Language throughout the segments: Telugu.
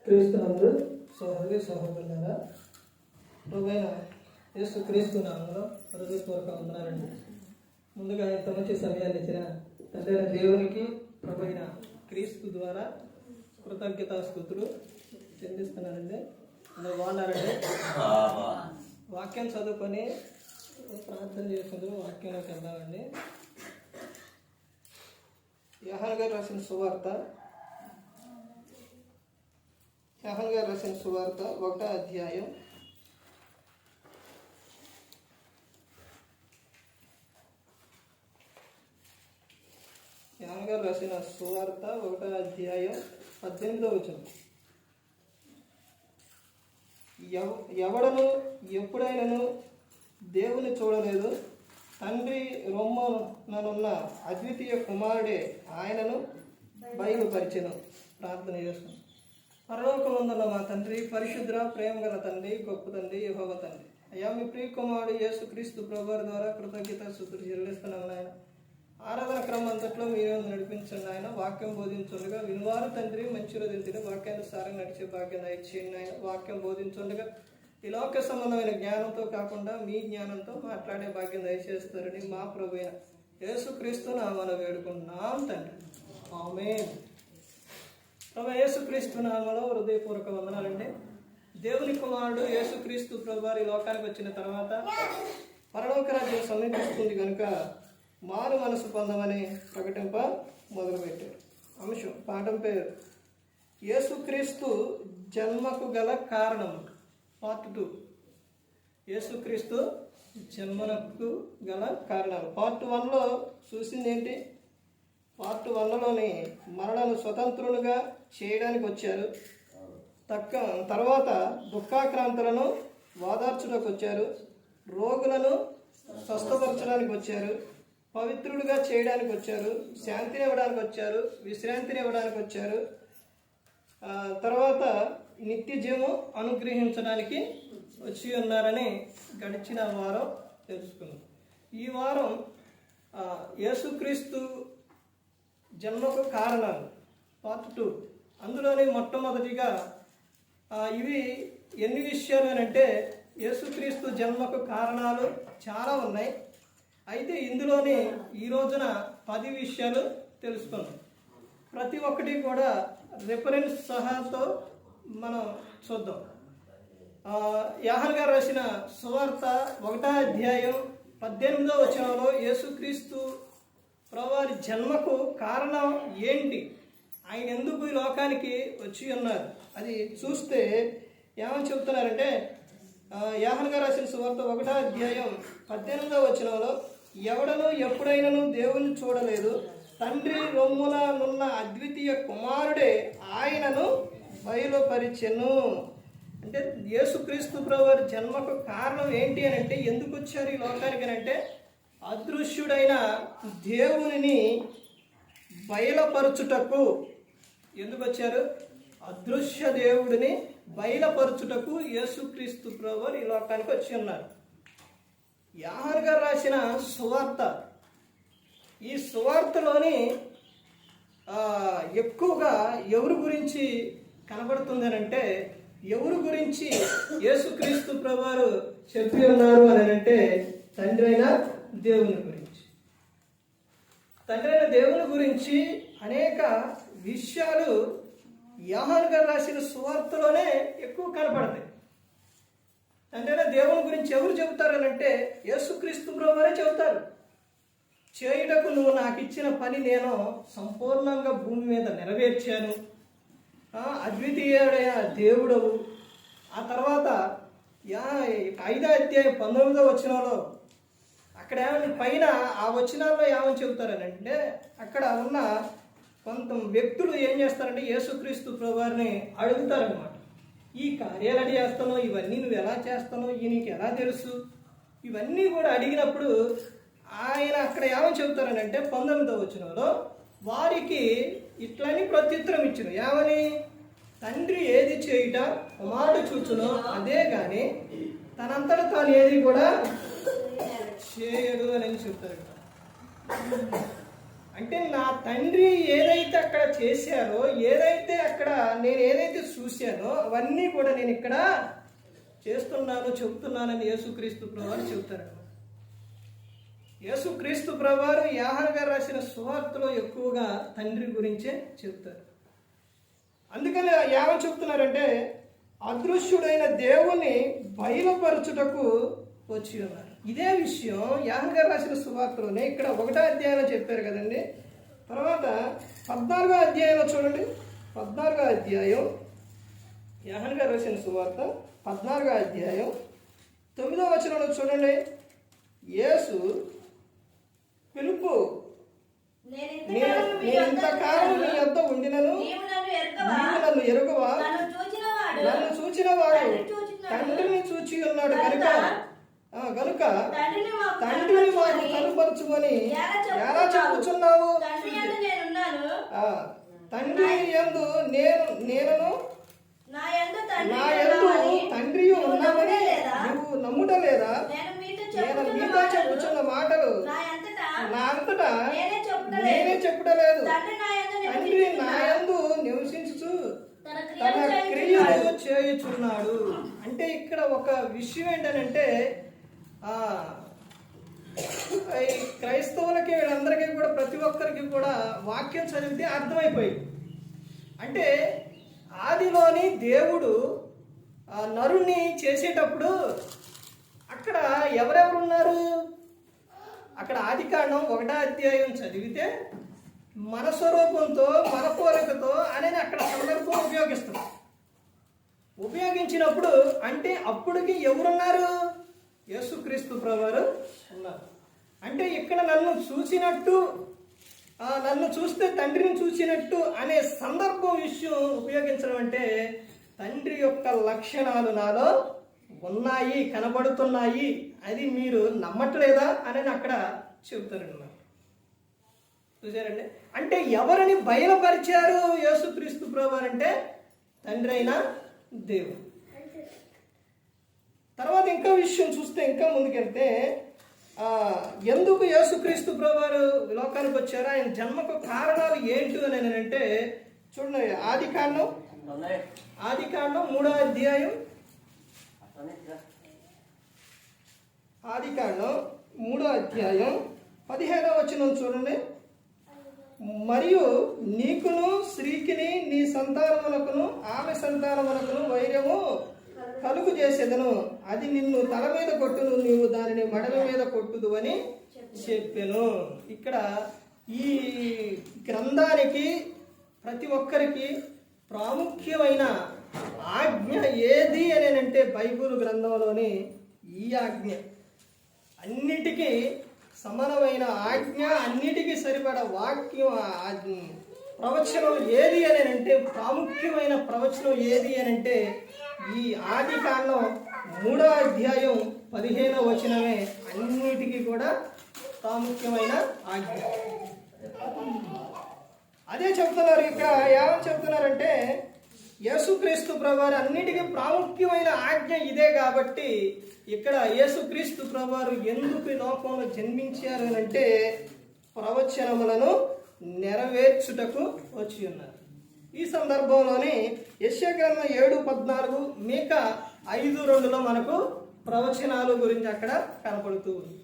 క్రీస్తునందు సహోదరి సహోదరులారా, ప్రభువైన యేసు క్రీస్తు నామములో హృదయపూర్వక వందనాలండి. ముందుగా ఇంత మంచి సమయాన్ని ఇచ్చిన తండ్రి దేవునికి ప్రభువైన క్రీస్తు ద్వారా కృతజ్ఞతాస్తుతులు చెల్లిస్తున్నానండి. అందరూ బాగున్నారండి. వాక్యం చదువుకొని ప్రార్థన చేసుకుంటూ వాక్యంలోకి వెళ్దామండి. యోహాను గారు రాసిన సువార్త 1వ అధ్యాయం 18వ వచనం. ఎవడను ఎప్పుడైనను దేవుని చూడలేదు, తండ్రి రొమ్మనున్న అద్వితీయ కుమారుడే ఆయనను బయలుపరిచెను. ప్రార్థన చేస్తున్నాం. పరలోకమందున్న మా తండ్రి, పరిశుద్ర ప్రేమ గల తండ్రి, గొప్ప తండ్రి, యెహోవా తండ్రి, అయ్యా మీ ప్రియ కుమారుడు యేసు క్రీస్తు ప్రభువారి ద్వారా కృతజ్ఞతాస్తుతులు చెల్లిస్తున్నాను నాయన. ఆరాధన క్రమం అంతట్లో మీరు నడిపించండి ఆయన. వాక్యం బోధించుండగా వినువారు తండ్రి మంచి రోజులు వాక్యానుసారంగా నడిచే భాగ్యం దయచేయండి ఆయన. వాక్యం బోధించుండగా ఈ లోక సంబంధమైన జ్ఞానంతో కాకుండా మీ జ్ఞానంతో మాట్లాడే భాగ్యం దయచేస్తారని మా ప్రభువైన యేసు క్రీస్తు నామమున వేడుకుంటున్నాం తండ్రి. ఆమేన్. ప్రభు యేసు క్రీస్తు నామములో హృదయపూర్వక వందనాలండి. దేవుని కుమారుడు యేసు క్రీస్తు ప్రభువారు ఈ లోకానికి వచ్చిన తర్వాత పరలోక రాజ్యం సమీపిస్తుంది కనుక మారు మనసు పొందమని ప్రకటింప మొదలుపెట్టారు. అంశం పాఠం పేరు యేసుక్రీస్తు జన్మకు గల కారణం, పార్ట్ 2. యేసుక్రీస్తు జన్మకు గల కారణాలు. పార్ట్ 1లో చూసింది ఏంటి? పార్ట్ 1లోని మరణను స్వతంత్రునిగా చేయడానికి వచ్చారు. తర్వాత దుఃఖాక్రాంతులను వాదార్చుటకు వచ్చారు. రోగులను స్వస్థపరచడానికి వచ్చారు. పవిత్రుడిగా చేయడానికి వచ్చారు. శాంతిని ఇవ్వడానికి వచ్చారు. విశ్రాంతిని ఇవ్వడానికి వచ్చారు. తర్వాత నిత్య జీవం అనుగ్రహించడానికి వచ్చి ఉన్నారని గడిచిన వారం తెలుసుకున్నాం. ఈ వారం యేసుక్రీస్తు జన్మకు కారణాలు, పార్ట్ 2. అందులోని మొట్టమొదటిగా ఇవి ఎన్ని విషయాలు అని అంటే, యేసుక్రీస్తు జన్మకు కారణాలు చాలా ఉన్నాయి. అయితే ఇందులోని ఈ రోజున 10 విషయాలు తెలుసుకున్నాం. ప్రతి ఒక్కటి కూడా రిఫరెన్స్ సహాయంతో మనం చూద్దాం. యోహాను గారు రాసిన సువార్త 1వ అధ్యాయం 18వ వచనంలో యేసుక్రీస్తు ప్రభువారి జన్మకు కారణం ఏంటి, ఆయన ఎందుకు ఈ లోకానికి వచ్చి ఉన్నారు అది చూస్తే ఏమని చెబుతున్నారంటే, యోహాను గారు రాసిన సువార్త 1వ అధ్యాయం 18వ వచనంలో, ఎవడను ఎప్పుడైనను దేవుని చూడలేదు, తండ్రి రొమ్మున నున్న అద్వితీయ కుమారుడే ఆయనను బయలుపరిచెను. అంటే యేసుక్రీస్తు ప్రభువారి జన్మకు కారణం ఏంటి అని అంటే, ఎందుకు వచ్చారు ఈ లోకానికి అని అంటే, అదృశ్యుడైన దేవునిని బయలుపరచుటకు. ఎందుకు వచ్చారు? అదృశ్య దేవుడిని బయలుపరచుటకు యేసుక్రీస్తు ప్రభువారు ఈ లోకానికి వచ్చి ఉన్నారు. యోహాను గారు రాసిన సువార్త, ఈ సువార్తలోని ఎక్కువగా ఎవరి గురించి కనబడుతుంది అని అంటే, ఎవరి గురించి యేసుక్రీస్తు ప్రభువారు చెప్పి ఉన్నారు అని అంటే, తండ్రి అయిన దేవుని గురించి. తండ్రి అయిన దేవుని గురించి అనేక విషయాలు యోహాను గారు రాసిన సువార్తలోనే ఎక్కువ కనపడతాయి. అంటే దేవుని గురించి ఎవరు చెబుతారు అంటే, యేసుక్రీస్తు ప్రభువారే చెబుతారు. చేయుటకు నువ్వు నాకు ఇచ్చిన పని నేను సంపూర్ణంగా భూమి మీద నెరవేర్చాను, అద్వితీయుడైన దేవుడవు. ఆ తర్వాత 5వ అధ్యాయం 19వ వచనంలో అక్కడ ఏమని పైన ఆ వచనాల్లో ఏమని చెబుతారని అంటే, అక్కడ ఉన్న కొంత వ్యక్తులు ఏం చేస్తారంటే యేసుక్రీస్తు ప్రభువారిని అడుగుతారనమాట. ఈ కార్యాలు ఎలా చేస్తానో, ఇవన్నీ నువ్వు ఎలా చేస్తానో, ఈ నీకు ఎలా తెలుసు, ఇవన్నీ కూడా అడిగినప్పుడు ఆయన అక్కడ ఏమని చెబుతారని అంటే 19వ వచనంలో, వారికి ఇట్లని ప్రత్యుత్తరం ఇచ్చిన. ఏమని? తండ్రి ఏది చేయుట కుమారుడు చూచునో అదే కానీ తనంతట తాను ఏది కూడా చేయడు అని చెప్తారు. అంటే నా తండ్రి ఏదైతే అక్కడ చేశారో, ఏదైతే అక్కడ నేను ఏదైతే చూశానో అవన్నీ కూడా నేను ఇక్కడ చేస్తున్నాను, చెబుతున్నానని యేసుక్రీస్తు ప్రభువారు చెబుతారు. యేసుక్రీస్తు ప్రభువారు యోహాను గారు రాసిన సువార్తలో ఎక్కువగా తండ్రి గురించే చెబుతారు. అందుకని ఏమని చెప్తున్నారంటే అదృశ్యుడైన దేవుని బయలుపరచుటకు వచ్చి ఉన్నారు. ఇదే విషయం యోహాను గారు రాసిన సువార్తలోనే ఇక్కడ 1వ అధ్యాయంలో చెప్పారు కదండి. తర్వాత 14వ అధ్యాయంలో చూడండి. 14వ అధ్యాయం యోహాను గారు రాసిన సువార్త 14వ అధ్యాయం 9వ వచనంలో చూడండి. యేసు పిలుపు, నేను ఇంతకాలం నీ యొద్ద ఉండినను నీవు నన్ను ఎరుగవా, నన్ను చూచిన వాడు తండ్రిని చూచి ఉన్నాడు గనుక తండ్రిని మాకు కనుపరుచుకొని ఎలా చెప్పుచున్నావు? తండ్రి యందు నేను నా యందు తండ్రి ఉన్నామని నువ్వు నమ్ముట లేదా? నేను మీతో చెప్పుచున్న మాటలు నా అంతటా నేనే చెప్పుటలేదు. తండ్రి నా యందు నివసించుచు తన క్రియలు చేయుచున్నాడు. అంటే ఇక్కడ ఒక విషయం ఏంటంటే ఈ క్రైస్తవులకి వీళ్ళందరికీ కూడా ప్రతి ఒక్కరికి కూడా వాక్యం చదివితే అర్థమైపోయింది. అంటే ఆదిలోని దేవుడు నరుణ్ణి చేసేటప్పుడు అక్కడ ఎవరెవరు ఉన్నారు? అక్కడ ఆదికాండం 1వ అధ్యాయం చదివితే మన స్వరూపంతో మన పోలికతో అనేది అక్కడ సందర్భం ఉపయోగించినప్పుడు అంటే అప్పటికి ఎవరున్నారు? యేసుక్రీస్తు ప్రభువారు ఉన్నారు. అంటే ఇక్కడ నన్ను చూసినట్టు, నన్ను చూస్తే తండ్రిని చూసినట్టు అనే సందర్భం విషయం ఉపయోగించడం అంటే తండ్రి యొక్క లక్షణాలు నాలో ఉన్నాయి, కనబడుతున్నాయి, అది మీరు నమ్మట్లేదా అని అక్కడ చెబుతారండి. చూసారండి. అంటే ఎవరిని బయలుపరిచారు యేసుక్రీస్తు ప్రభువారు అంటే తండ్రి అయిన దేవుడు. తర్వాత ఇంకో విషయం చూస్తే ఇంకా ముందుకెళ్తే ఎందుకు యేసుక్రీస్తు ప్రభువారు లోకానికి వచ్చారు, ఆయన జన్మకు కారణాలు ఏంటి అని అంటే చూడండి. ఆదికాండం 3వ అధ్యాయం ఆదికాండం 3వ అధ్యాయం 15వ వచనం చూడండి. మరియు నీకును స్త్రీకిని నీ సంతానమునకును ఆమె సంతానమునకును వైరము కలుగు చేసేదను, అది నిన్ను తల మీద కొట్టును, నీవు దానిని మడల మీద కొట్టుదు అని చెప్పాను. ఇక్కడ ఈ గ్రంథానికి ప్రతి ఒక్కరికి ప్రాముఖ్యమైన ఆజ్ఞ ఏది అని అంటే బైబిల్ గ్రంథంలోని ఈ ఆజ్ఞ. అన్నిటికీ సమానమైన ఆజ్ఞ, అన్నిటికీ సరిపడ వాక్యం, ప్రవచనం ఏది అని అంటే ప్రాముఖ్యమైన ప్రవచనం ఏది అని అంటే ఈ ఆదికాండం 3వ అధ్యాయం 15వ వచనమే అన్నిటికీ కూడా ప్రాముఖ్యమైన ఆజ్ఞ. అదే చెప్తున్నారు. ఇక్కడ ఏమని చెప్తున్నారంటే యేసుక్రీస్తు ప్రభువారు అన్నిటికీ ప్రాముఖ్యమైన ఆజ్ఞ ఇదే కాబట్టి ఇక్కడ యేసుక్రీస్తు ప్రభువారు ఎందుకు లోకంలో జన్మించారు అని అంటే ప్రవచనములను నెరవేర్చుటకు వచ్చి ఉన్నారు. ఈ సందర్భంలోని యెషయా గ్రంథం 7:14, మీకా 5:2లో మనకు ప్రవచనాలు గురించి అక్కడ కనపడుతూ ఉంది.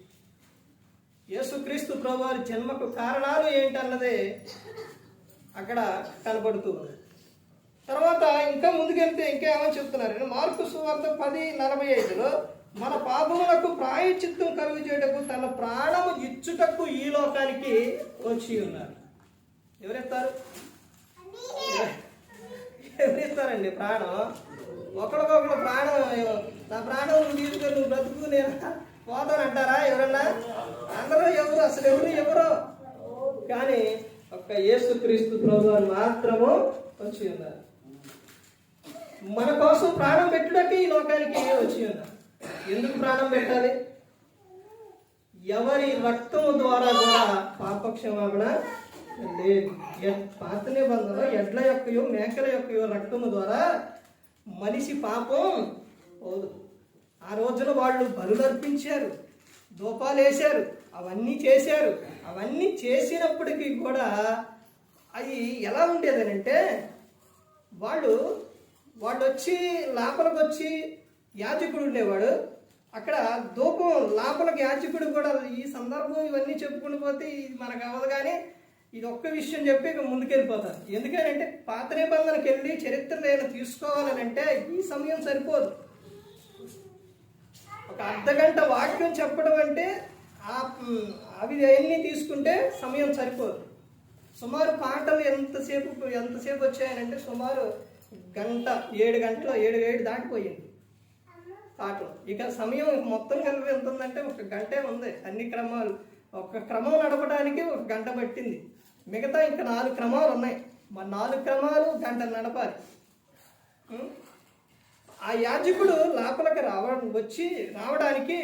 యేసుక్రీస్తు ప్రభువారి జన్మకు కారణాలు ఏంటన్నదే అక్కడ కనపడుతూ ఉంది. తర్వాత ఇంకా ముందుకెళ్తే ఇంకా ఏమని చెప్తున్నారు? మార్కు సువార్త 10:45లో మన పాపములకు ప్రాయశ్చిత్తం కలుగు చేయటకు తన ప్రాణము ఇచ్చుటకు ఈ లోకానికి వచ్చి ఉన్నారు. ఎవరిస్తారండి ప్రాణం? ఒకరికొకరు ప్రాణం, నా ప్రాణం నువ్వు తీసుకొని నువ్వు బ్రతుకు నేను పోతానంటారా ఎవరన్నా? అందరూ ఎవరు, అసలు ఎవరో కానీ ఒక్క యేసుక్రీస్తు ప్రభువారు మాత్రము వచ్చి ఉన్నారు. మన కోసం ప్రాణం పెట్టుటకి ఈ లోకానికి వచ్చి ఉన్నారు. ఎందుకు ప్రాణం పెట్టాలి? ఎవరి రక్తము ద్వారా కూడా పాపక్షమాపణ లేదు. పాత నిబంధనలో ఎడ్ల యొక్కయో మేకల యొక్కయో రక్తము ద్వారా మనిషి పాపం పోదు. ఆ రోజున వాళ్ళు బలులు అర్పించారు, ధూపాలు వేశారు, అవన్నీ చేశారు. అవన్నీ చేసినప్పటికీ కూడా అది ఎలా ఉండేదనంటే వాళ్ళు వచ్చి లోపలికి వచ్చి యాజకుడు ఉండేవాడు. అక్కడ ధూపం లోపలికి యాజకుడు కూడా ఈ సందర్భం ఇవన్నీ చెప్పుకుని పోతే ఇది మనకు అవ్వదు, కానీ ఇది ఒక్క విషయం చెప్పి ఇక ముందుకెళ్ళిపోతారు. ఎందుకంటే పాత నిబంధనకి వెళ్ళి చరిత్రలో ఏమైనా తీసుకోవాలనంటే ఈ సమయం సరిపోదు. ఒక అర్ధగంట వాక్యం చెప్పడం అంటే అవి అవన్నీ తీసుకుంటే సమయం సరిపోదు. సుమారు పాటలు ఎంతసేపు వచ్చాయనంటే సుమారు గంట, 7 గంటలు 7 దాటిపోయింది పాటలు. ఇక సమయం మొత్తం కలిపి ఎంత ఉందంటే 1 గంటే ఉంది. అన్ని క్రమాలు ఒక క్రమం నడపడానికి 1 గంట పట్టింది. మిగతా ఇంకా 4 క్రమాలు ఉన్నాయి. మరి 4 క్రమాలు గంట నడపాలి. ఆ యాజకుడు లోపలికి రావడానికి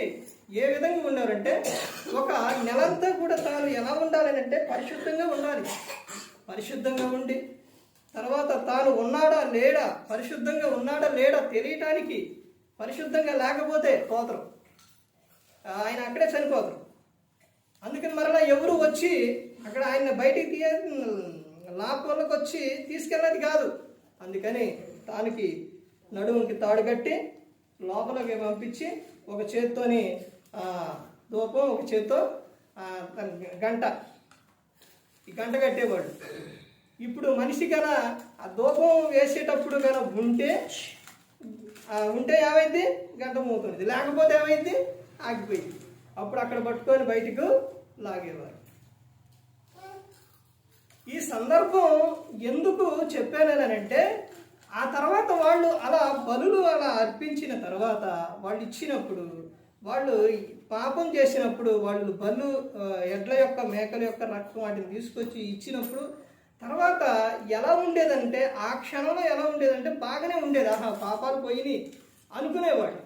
ఏ విధంగా ఉన్నారంటే ఒక నెలంతా కూడా తాను ఎలా ఉండాలని అంటే పరిశుద్ధంగా ఉండాలి. పరిశుద్ధంగా ఉండి తర్వాత తాను ఉన్నాడా లేడా, పరిశుద్ధంగా ఉన్నాడా లేడా తెలియటానికి, పరిశుద్ధంగా లేకపోతే పోతారు, ఆయన అక్కడే చనిపోతారు. అందుకని మరలా ఎవరు వచ్చి అక్కడ ఆయన బయటికి లోపలికి వచ్చి తీసుకెళ్ళేది కాదు. అందుకని తానికి నడుముకి తాడు కట్టి లోపలికి పంపించి ఒక చేత్తోని ధూపం, ఒక చేత్తో గంట, ఈ గంట కట్టేవాడు. ఇప్పుడు మనిషి కన ఆ ధూపం వేసేటప్పుడు కన ఉంటే ఏమైంది, గంట మోతుంది, లేకపోతే ఏమైంది, ఆగిపోయింది. అప్పుడు అక్కడ పట్టుకొని బయటకు లాగేవారు. ఈ సందర్భం ఎందుకు చెప్పానంటే ఆ తర్వాత వాళ్ళు అలా బలులు అలా అర్పించిన తర్వాత వాళ్ళు ఇచ్చినప్పుడు, వాళ్ళు పాపం చేసినప్పుడు వాళ్ళు బలు ఎడ్ల యొక్క మేకల యొక్క రక్తం వాటిని తీసుకొచ్చి ఇచ్చినప్పుడు తర్వాత ఎలా ఉండేదంటే ఆ క్షణంలో ఎలా ఉండేదంటే బాగానే ఉండేది. ఆహా పాపాలు పోయినాయి అనుకునేవాడు.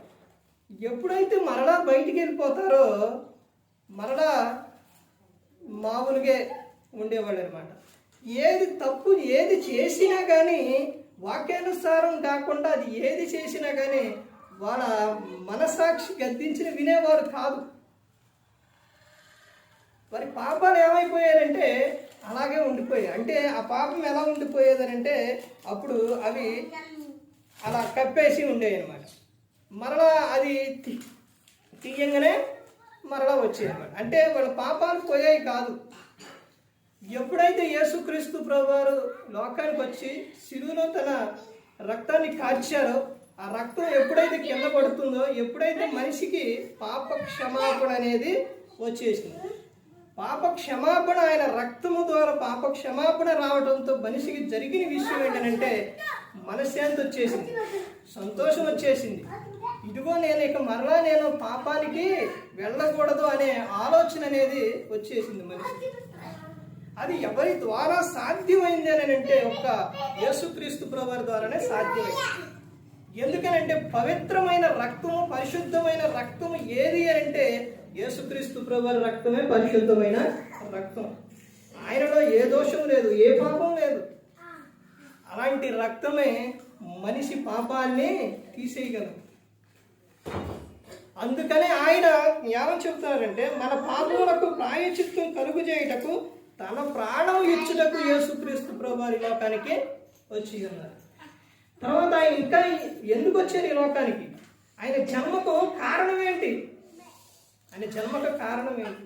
ఎప్పుడైతే మరలా బయటికి వెళ్ళిపోతారో మరలా మామూలుగా ఉండేవాడు అనమాట. ఏది తప్పు ఏది చేసినా కానీ వాక్యానుసారం కాకుండా అది ఏది చేసినా కానీ వాళ్ళ మనసాక్షి గద్దించిన వినేవారు కాదు. వారి పాపాలు ఏమైపోయారంటే అలాగే ఉండిపోయాయి. అంటే ఆ పాపం ఎలా ఉండిపోయేదనంటే అప్పుడు అవి అలా కప్పేసి ఉండేవి అనమాట. మరలా అది తీయంగానే మరలా వచ్చాయి అనమాట. అంటే వాళ్ళ పాపాలు పోయాయి కాదు. ఎప్పుడైతే యేసుక్రీస్తు ప్రభువారు లోకానికి వచ్చి శిలువలో తన రక్తాన్ని కార్చారో ఆ రక్తం ఎప్పుడైతే కింద పడుతుందో, ఎప్పుడైతే మనిషికి పాప క్షమాపణ అనేది వచ్చేసింది, పాప క్షమాపణ ఆయన రక్తము ద్వారా పాప క్షమాపణ రావడంతో మనిషికి జరిగిన విషయం ఏంటంటే మనశ్శాంతి వచ్చేసింది, సంతోషం వచ్చేసింది. ఇదిగో నేను ఇక మరలా నేను పాపానికి వెళ్ళకూడదు అనే ఆలోచన అనేది వచ్చేసింది మనిషికి. అది ఎవరి ద్వారా సాధ్యమైంది అని అంటే ఒక్క యేసుక్రీస్తు ప్రభువారి ద్వారానే సాధ్యమైంది. ఎందుకనంటే పవిత్రమైన రక్తము, పరిశుద్ధమైన రక్తము ఏది అని అంటే యేసుక్రీస్తు ప్రభువారి రక్తమే పరిశుద్ధమైన రక్తం. ఆయనలో ఏ దోషం లేదు, ఏ పాపం లేదు. అలాంటి రక్తమే మనిషి పాపాన్ని తీసేయగలదు. అందుకనే ఆయన ఏమని చెప్తున్నారంటే మన పాపములకు ప్రాయశ్చిత్తం కలుగు చేయుటకు తన ప్రాణం ఇచ్చుటకు యేసుక్రీస్తు ప్రభువారి లోకానికి వచ్చి ఉన్నారు. తర్వాత ఆయన ఇంకా ఎందుకు వచ్చారు ఈ లోకానికి? ఆయన జన్మకు కారణం ఏంటి? ఆయన జన్మకు కారణం ఏంటి?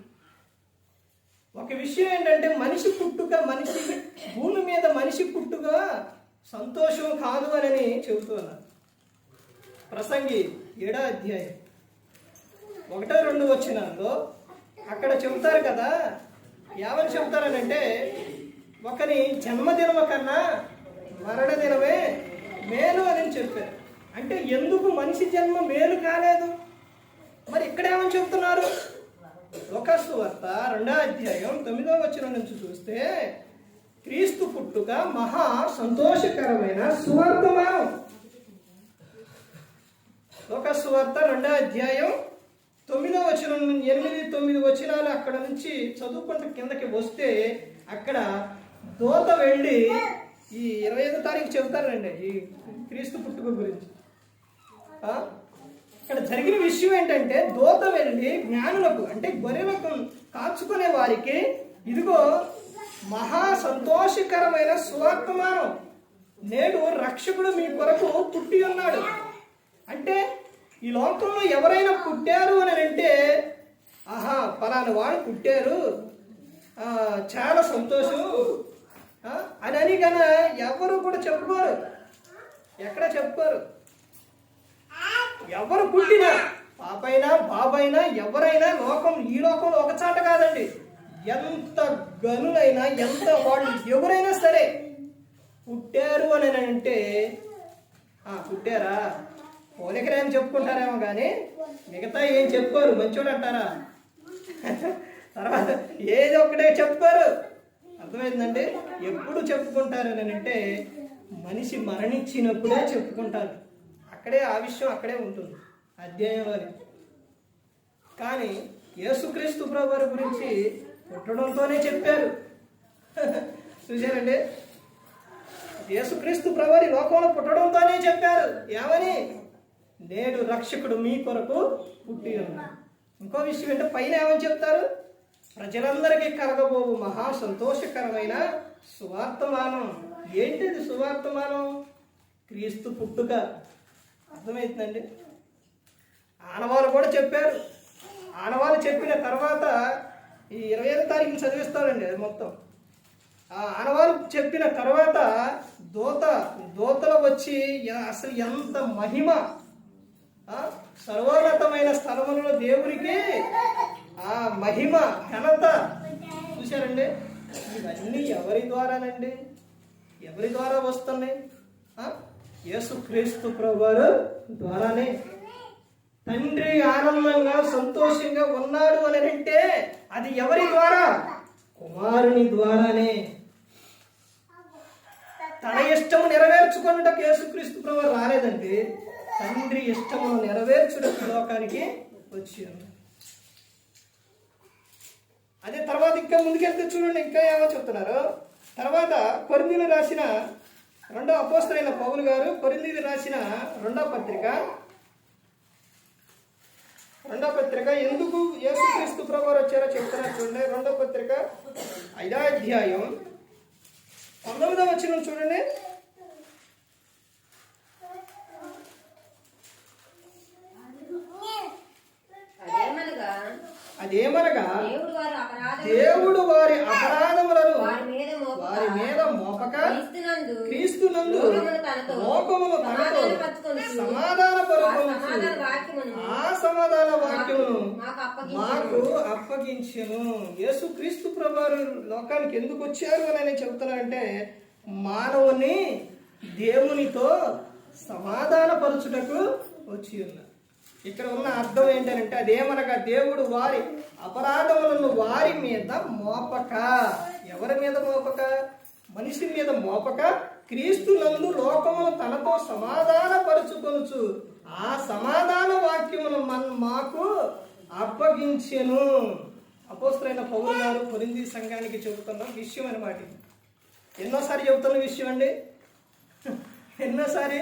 ఒక విషయం ఏంటంటే మనిషి పుట్టుక, మనిషి భూమి మీద మనిషి పుట్టుక సంతోషం కాదు అని చెబుతున్నారు. ప్రసంగి 7వ అధ్యాయం 1-2 వచనాల్లో అక్కడ చెబుతారు కదా, ఏమని చెబుతారనంటే ఒకని జన్మదినము కన్నా మరణ దినమే మేలు అని చెప్పారు. అంటే ఎందుకు మనిషి జన్మ మేలు కాలేదు? మరి ఇక్కడ ఏమని చెప్తున్నారు? లూకా సువార్త 2వ అధ్యాయం 9వ వచనం నుంచి చూస్తే క్రీస్తు పుట్టుక మహా సంతోషకరమైన సువార్తమానం. లూకా సువార్త 2వ అధ్యాయం 9వ వచనం 8-9 వచనాలు అక్కడ నుంచి చదువుకుంటూ కిందకి వస్తే అక్కడ దూత వెళ్ళి ఈ 25వ తారీఖు చెబుతారండి ఈ క్రీస్తు పుట్టుక గురించి. ఇక్కడ జరిగిన విషయం ఏంటంటే దూత వెళ్ళి జ్ఞానులకు అంటే గొర్రెలకు కాచుకునే వారికి ఇదిగో మహా సంతోషకరమైన సువార్తమానం, నేడు రక్షకుడు మీ కొరకు పుట్టి ఉన్నాడు. అంటే ఈ లోకంలో ఎవరైనా పుట్టారు అని అంటే ఆహా పలానా వాడు పుట్టారు, చాలా సంతోషం అని కన ఎవరు కూడా చెప్పుకోరు. ఎక్కడ చెప్పుకోరు. ఎవరు పుట్టినా పాపైనా బాబైనా ఎవరైనా ఈ లోకంలో ఒక చాట కాదండి. ఎంత గనులైనా ఎంత వాళ్ళు ఎవరైనా సరే పుట్టారు అని అంటే పుట్టారా పోలికరే అని చెప్పుకుంటారేమో కానీ మిగతా ఏం చెప్పుకోరు. మంచోడు అంటారా? తర్వాత ఏది ఒక్కటే చెప్పుకోరు. అర్థమైందండి? ఎప్పుడు చెప్పుకుంటారు అని అంటే మనిషి మరణించినప్పుడే చెప్పుకుంటారు. అక్కడే ఆ విషయం అక్కడే ఉంటుంది అధ్యాయంలోనే. కానీ యేసుక్రీస్తు ప్రభువారి గురించి పుట్టడంతోనే చెప్పారు. చూశారండి? యేసుక్రీస్తు ప్రభువారి లోకంలో పుట్టడంతోనే చెప్పారు. ఏమని? నేడు రక్షకుడు మీ కొరకు పుట్టి ఉన్నాడు. ఇంకో విషయం ఏంటంటే పైన ఏమని చెప్తారు? ప్రజలందరికీ కలగబోవు మహా సంతోషకరమైన సువార్తమానం. ఏంటిది సువార్తమానం? క్రీస్తు పుట్టుక. అర్థమవుతుందండి? ఆనవాళ్ళు కూడా చెప్పారు. ఆనవాళ్ళు చెప్పిన తర్వాత ఈ 25వ తారీఖుని చదివిస్తారండి అది మొత్తం. ఆ ఆనవాళ్ళు చెప్పిన తర్వాత దూతలు వచ్చి అసలు ఎంత మహిమ, సర్వోన్నతమైన స్థలములలో దేవునికి ఆ మహిమ ఘనత. చూశారండి? ఇవన్నీ ఎవరి ద్వారానండి? ఎవరి ద్వారా వస్తున్నాయి? యేసుక్రీస్తు ప్రభువారు ద్వారానే. తండ్రి ఆనందంగా సంతోషంగా ఉన్నాడు అని అంటే అది ఎవరి ద్వారా? కుమారుని ద్వారానే. తన ఇష్టము నెరవేర్చుకున్నటకు యేసుక్రీస్తు ప్రభువారు రాలేదండి. తండ్రి ఇష్టమును నెరవేర్చుటకు లోకానికి వచ్చారు. అదే తర్వాత ఇంకా ముందుకెళ్తే చూడండి, ఇంకా ఏమో చెప్తున్నారు. తర్వాత కొరింథీయులకు రాసిన అపోస్తలుడైన పౌలు గారు కొరింథీయులకు రాసిన రెండవ పత్రిక ఎందుకు యేసుక్రీస్తు ప్రభువారు వచ్చారో చెప్తున్నారు చూడండి. 2వ పత్రిక 5వ అధ్యాయం 19వ వచనం చూడండి. అదేమనగా దేవుడు వారి అపరాధములను వారి మీద మోపక క్రీస్తునందు లోకమును తనతో సమాధానపరచుకొనుచు ఆ సమాధాన వాక్యమును మాకు అప్పగించెను. యేసుక్రీస్తు ప్రభువారు లోకానికి ఎందుకు వచ్చారు అని చెబుతున్నారంటే మానవుని దేవునితో సమాధానపరచుటకు వచ్చి ఉన్నారు. ఇక్కడ ఉన్న అర్థం ఏంటంటే అదేమనగా దేవుడు వారి అపరాధములను వారి మీద మోపక. ఎవరి మీద మోపక? మనిషి మీద మోపక క్రీస్తునందు లోకమును తనతో సమాధానపరచుకొనుచు ఆ సమాధాన వాక్యమును మాకు అప్పగించెను. అపోస్తలుడైన పౌలు గారు కొరింథీ సంఘానికి చెబుతున్న విషయం అన్నమాట. ఎన్నోసారి చెబుతున్న విషయం అండి. ఎన్నోసారి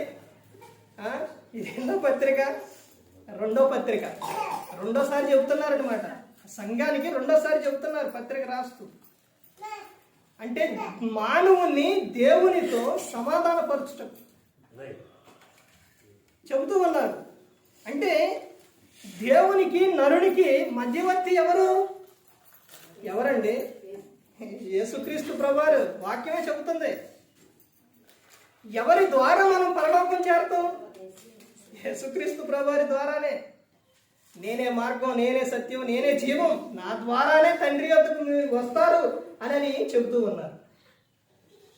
ఇది ఎన్నో పత్రిక? 2వ పత్రిక. రెండోసారి చెబుతున్నారనమాట. సంఘానికి రెండోసారి చెబుతున్నారు పత్రిక రాస్తూ. అంటే మానవుని దేవునితో సమాధానపరచటం చెబుతూ ఉన్నారు. అంటే దేవునికి నరునికి మధ్యవర్తి ఎవరండి? యేసుక్రీస్తు ప్రభువారు. వాక్యమే చెబుతుంది. ఎవరి ద్వారా మనం పరలోకం చేరుతాం? యేసుక్రీస్తు ప్రభువారి ద్వారానే. నేనే మార్గం, నేనే సత్యం, నేనే జీవం, నా ద్వారానే తండ్రి వద్దకు వస్తారు అని చెబుతూ ఉన్నారు.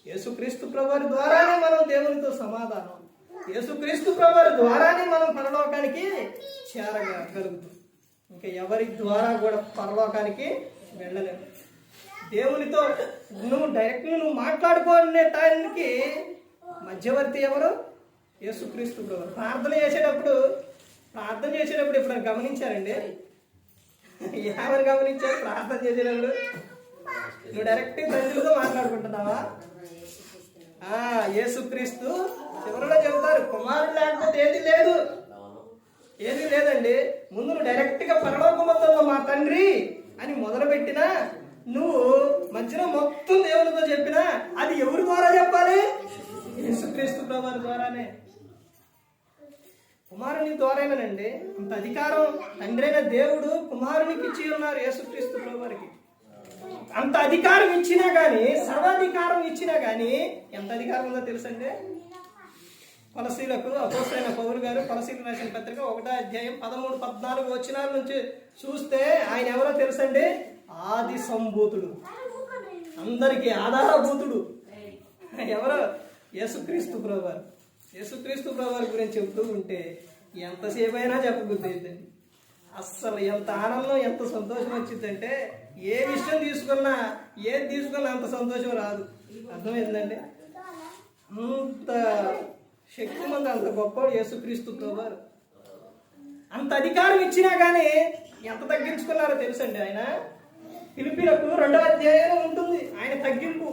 యేసుక్రీస్తు ప్రభువారి ద్వారానే మనం దేవునితో సమాధానం, యేసుక్రీస్తు ప్రభువారి ద్వారానే మనం పరలోకానికి చేరగలుగుతాం. ఇంకా ఎవరి ద్వారా కూడా పరలోకానికి వెళ్ళలేము. దేవునితో నువ్వు మాట్లాడుకునే టైంకి మధ్యవర్తి ఎవరు? యేసుక్రీస్తు ప్రభువారు. ప్రార్థన చేసేటప్పుడు ఇప్పుడు గమనించారండి? ఏమని గమనించారు? ప్రార్థన చేసేటప్పుడు నువ్వు డైరెక్ట్ తండ్రితో మాట్లాడుకుంటున్నావా? యేసుక్రీస్తు చివరిలో చెబుతారు, కుమారుడు లేకపోతే ఏది లేదు. ఏమీ లేదండి. ముందు నువ్వు డైరెక్ట్గా పరలోకమందున్న మా తండ్రి అని మొదలుపెట్టినా, నువ్వు మధ్యలో మొత్తం దేవునితో చెప్పినా అది ఎవరి ద్వారా చెప్పాలి? యేసుక్రీస్తు ప్రభువారి ద్వారానే, కుమారుని ద్వారానేనండి. అంత అధికారం తండ్రి అయిన దేవుడు కుమారునికి ఇచ్చి ఉన్నారు యేసుక్రీస్తు ప్రభువారికి. అంత అధికారం ఇచ్చినా గానీ, సర్వాధికారం ఇచ్చినా గానీ ఎంత అధికారం ఉందో తెలుసండి. కొలసీలకు అపోస్తలుడైన పౌలు గారు కొలసీలకు రాసిన పత్రిక 1వ అధ్యాయం 13-14 వచనాల నుంచి చూస్తే ఆయన ఎవరో తెలుసండి? ఆది సంభూతుడు, అందరికీ ఆధారభూతుడు. ఎవరో? యేసుక్రీస్తు ప్రభువారు. యేసుక్రీస్తు ప్రభువారి గురించి చెబుతూ ఉంటే ఎంతసేపు అయినా చెప్పబుద్ధి అవుతుంది. అస్సలు ఎంత ఆనందం, ఎంత సంతోషం వచ్చిందంటే ఏ విషయం తీసుకున్నా, ఏది తీసుకున్నా అంత సంతోషం రాదు. అర్థమైందండి? అంత శక్తిమంది, అంత గొప్ప యేసుక్రీస్తు ప్రభువారు. అంత అధికారం ఇచ్చినా కానీ ఎంత తగ్గించుకున్నారో తెలుసండి. ఆయన ఫిలిప్పీలకు 2వ అధ్యాయంలో ఉంటుంది ఆయన తగ్గింపు.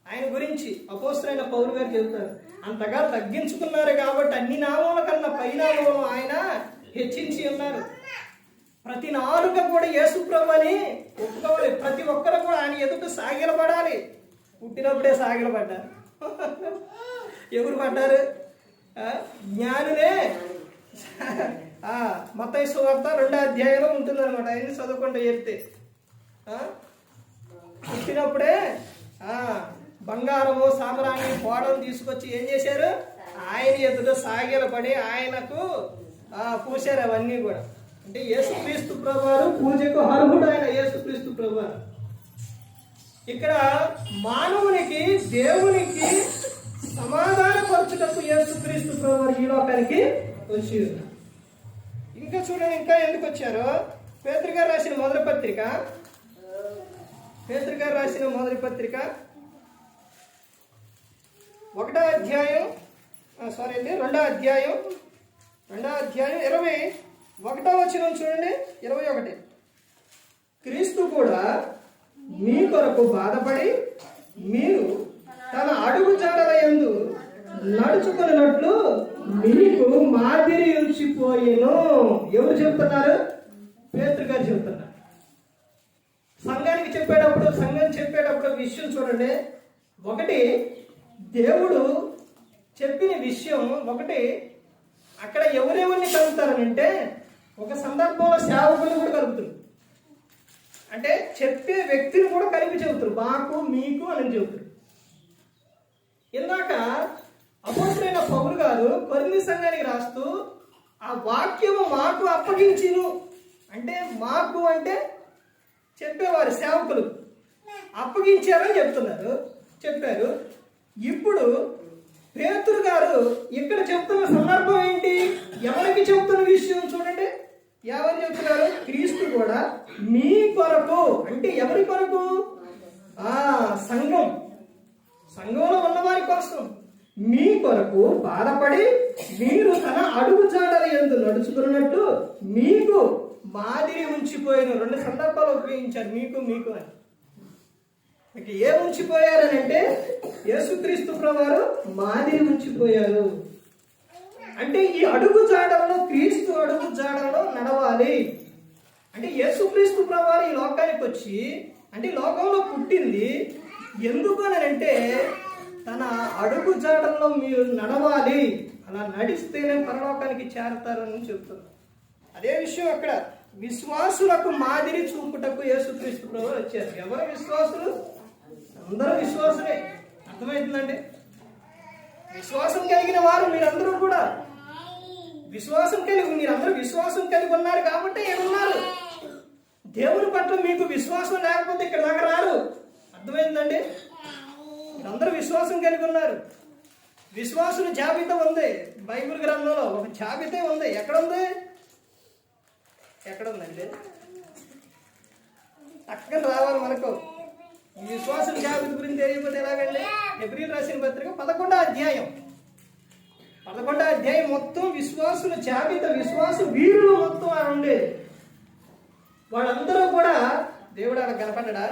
ఆయన గురించి అపోస్తలుడైన పౌలు గారు చెబుతారు, అంతగా తగ్గించుకున్నారు కాబట్టి అన్ని నామముల కన్నా పై నామమును ఆయన హెచ్చించి ఉన్నారు. ప్రతి నాలుక కూడా యేసు ప్రభువని ఒప్పుకోవాలి. ప్రతి ఒక్కరు కూడా ఆయన ఎదుట సాగిలపడాలి. పుట్టినప్పుడే సాగిలపడ్డారు. ఎవరు పడ్డారు? జ్ఞానులే. మత్తయి సువార్త 2వ అధ్యాయంలో ఉంటుందన్నమాట. ఆయన్ని చదువుకుంటూ చెప్తే పుట్టినప్పుడే బంగారము సామ్రాణి కోడలు తీసుకొచ్చి ఏం చేశారు? ఆయన ఎదుట సాగిలపడి ఆయనకు పూసారు. అవన్నీ కూడా అంటే యేసుక్రీస్తు ప్రభువారు పూజకు అర్హుడు. ఆయన యేసుక్రీస్తు ప్రభువారు ఇక్కడ మానవునికి దేవునికి సమాధానపరచుటకు యేసుక్రీస్తు ప్రభువారు ఈ లోకానికి వచ్చి. ఇంకా చూడండి, ఇంకా ఎందుకు వచ్చారో పేతురు గారు రాసిన మొదటి పత్రిక 1వ అధ్యాయం 2వ అధ్యాయం 21వ వచనం చూడండి. 21 క్రీస్తు కూడా మీ కొరకు బాధపడి మీరు తన అడుగు జాడల యందు నడుచుకున్నట్లు మీకు మాదిరి ఉంచిపోయేను. ఎవరు చెప్తున్నారు? పేతురు గారు చెప్తున్నారు. సంఘం చెప్పేటప్పుడు విషయం చూడండి. ఒకటి దేవుడు చెప్పిన విషయం, ఒకటి అక్కడ ఎవరెవరిని కలుపుతారనంటే ఒక సందర్భంలో సేవకులు కూడా కలుపుతారు. అంటే చెప్పే వ్యక్తిని కూడా కలిపి చెబుతారు. మాకు మీకు అని చెబుతారు. ఇందాక అపోస్తలుడైన పౌలు గారు కొరింథీ సంఘానికి రాస్తూ ఆ వాక్యము మాకు అప్పగించిను అంటే, మాకు అంటే చెప్పేవారు సేవకులు అప్పగించారని చెప్పారు. ఇప్పుడు పేతురు గారు ఇక్కడ చెప్తున్న సందర్భం ఏంటి? ఎవరికి చెప్తున్న విషయం చూడండి. ఎవరు చెప్తున్నారు? క్రీస్తు కూడా మీ కొరకు అంటే ఎవరి కొరకు? సంఘంలో ఉన్నవారి కోసం మీ కొరకు బాధపడి మీరు తన అడుగు జాడల యందు నడుచుకున్నట్టు మీకు మాదిరి ఉంచిపోయిన. 2 సందర్భాలు ఉపయోగించారు, మీకు అని. మీకు ఏం ఉంచిపోయారని అంటే యేసుక్రీస్తు ప్రభువారు మాదిరి ఉంచిపోయారు. అంటే ఈ అడుగు జాడలలో, క్రీస్తు అడుగు జాడలలో నడవాలి. అంటే యేసుక్రీస్తు ప్రభువారు ఈ లోకానికి వచ్చి, అంటే లోకంలో పుట్టింది ఎందుకు అని అంటే తన అడుగు జాడల్లో మీరు నడవాలి. అలా నడిస్తేనే పరలోకానికి చేరతారని చెప్తున్నారు. అదే విషయం అక్కడ విశ్వాసులకు మాదిరి చూపుటకు యేసుక్రీస్తు ప్రభువారు వచ్చారు. ఎవరు విశ్వాసులు? అందరూ విశ్వాసులే. అర్థమవుతుందండి? విశ్వాసం కలిగిన వారు మీరందరూ కూడా మీరందరూ విశ్వాసం కలిగి ఉన్నారు కాబట్టి ఏమన్నారు? దేవుని పట్ల మీకు విశ్వాసం లేకపోతే ఇక్కడ దాకా రారు. అర్థమైందండి? మీరందరూ విశ్వాసం కలిగి ఉన్నారు. విశ్వాసుల జాబితా ఉంది బైబిల్ గ్రంథంలో. ఒక జాబితా ఉంది. ఎక్కడుందండి? అక్కడ రావాలి మనకు. ఈ విశ్వాసుల జాబితా గురించి తెలియకపోతే ఎలాగండి? హెబ్రీయులకు రాసిన పత్రిక 11వ అధ్యాయం మొత్తం విశ్వాసుల జాబితా, విశ్వాసు వీరులు మొత్తం అని ఉండేది. వాళ్ళందరూ కూడా దేవుడు అలా కనపడ్డా?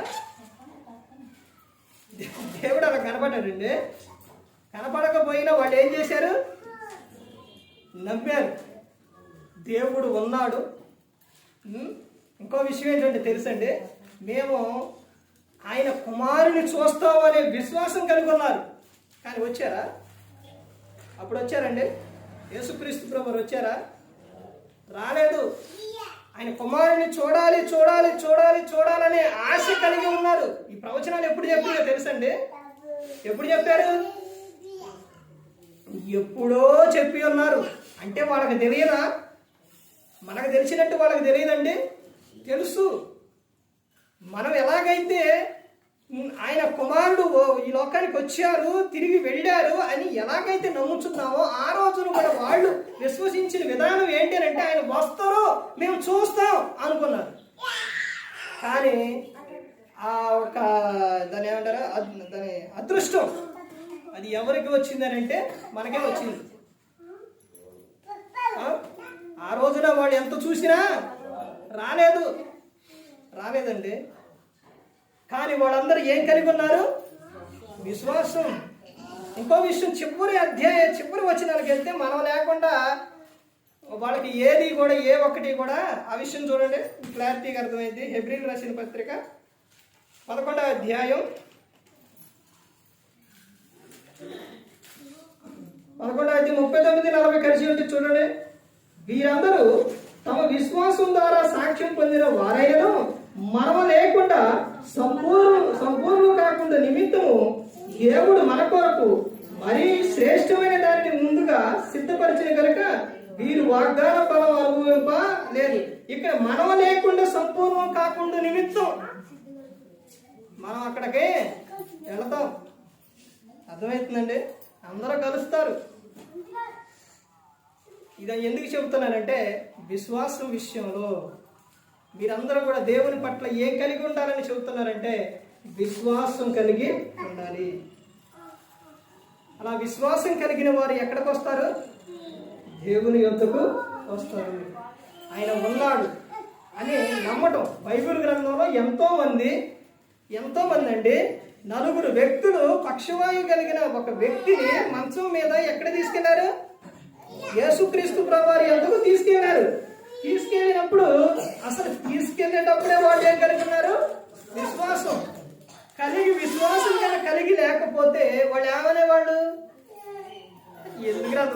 దేవుడు అలా కనపడ్డాడండి. కనపడకపోయినా వాళ్ళు ఏం చేశారు? నమ్మారు. దేవుడు ఉన్నాడు. ఇంకో విషయం ఏంటంటే తెలుసండి, మేము ఆయన కుమారుని చూస్తాం అనే విశ్వాసం కలిగి ఉన్నారు. కానీ వచ్చారా? అప్పుడు వచ్చారండి? యేసుక్రీస్తు ప్రభువు వచ్చారా? రాలేదు. ఆయన కుమారుని చూడాలి చూడాలి చూడాలి చూడాలనే ఆశ కలిగి ఉన్నారు. ఈ ప్రవచనాలు ఎప్పుడు చెప్పారో తెలుసండి? ఎప్పుడు చెప్పారు? ఎప్పుడో చెప్పి ఉన్నారు. అంటే వాళ్ళకి తెలియదా? మనకు తెలిసినట్టు వాళ్ళకి తెలియదండి, తెలుసు. మనం ఎలాగైతే ఆయన కుమారుడు ఈ లోకానికి వచ్చారు, తిరిగి వెళ్ళారు అని ఎలాగైతే నమ్ముతున్నామో ఆ రోజున కూడా వాళ్ళు విశ్వసించిన విధానం ఏంటి అంటే ఆయన వస్తారో మేము చూస్తాం అనుకున్నారు. కానీ ఆ ఒక దాని ఏమంటారు, దాని అదృష్టం అది ఎవరికి వచ్చిందని అంటే మనకే వచ్చింది. ఆ రోజున వాడు ఎంత చూసినా రాలేదండి. కానీ వాళ్ళందరూ ఏం కలిగి ఉన్నారు? విశ్వాసం. ఇంకో విషయం, చివరి వచనాలకు వెళ్తే మనం లేకుండా వాళ్ళకి ఏది కూడా ఏ ఒక్కటి కూడా ఆ విషయం చూడండి, క్లారిటీగా అర్థమైంది. హెబ్రీయులకు రాసిన పత్రిక 11వ అధ్యాయం 39-40 కలిసి ఉంటే చూడండి. వీరందరూ తమ విశ్వాసం ద్వారా సాక్ష్యం పొందిన వారైనను మనవ లేకుండా సంపూర్ణ కాకుండా నిమిత్తము దేవుడు మన కొరకు మరీ శ్రేష్టమైన దానిని ముందుగా సిద్ధపరిచిన కనుక వీరు వాగ్దాన ఫలం అనుభవింప లేదు. ఇక్కడ మనవ లేకుండా సంపూర్ణం కాకుండా నిమిత్తం మనం అక్కడికి వెళతాం. అర్థమవుతుందండి? అందరూ కలుస్తారు. ఇది ఎందుకు చెబుతున్నానంటే విశ్వాసం విషయంలో మీరందరూ కూడా దేవుని పట్ల ఏం కలిగి ఉండాలని చెబుతున్నారంటే విశ్వాసం కలిగి ఉండాలి. అలా విశ్వాసం కలిగిన వారు ఎక్కడికి వస్తారు? దేవుని యొద్దకు వస్తారు. ఆయన ఉన్నాడు అని నమ్మటం. బైబిల్ గ్రంథంలో ఎంతో మంది అండి 4 వ్యక్తులు పక్షవాయువు కలిగిన ఒక వ్యక్తిని మంచం మీద ఎక్కడ తీసుకెళ్లారు? యేసుక్రీస్తు ప్రభువారి యొద్దకు తీసుకెళ్లారు. తీసుకెళ్ళినప్పుడు అసలు తీసుకెళ్లేటప్పుడే వాళ్ళు ఏం కలిగి ఉన్నారు? విశ్వాసం విశ్వాసం కలిగి లేకపోతే వాళ్ళు ఏమనేవాళ్ళు? ఎందుకు అంత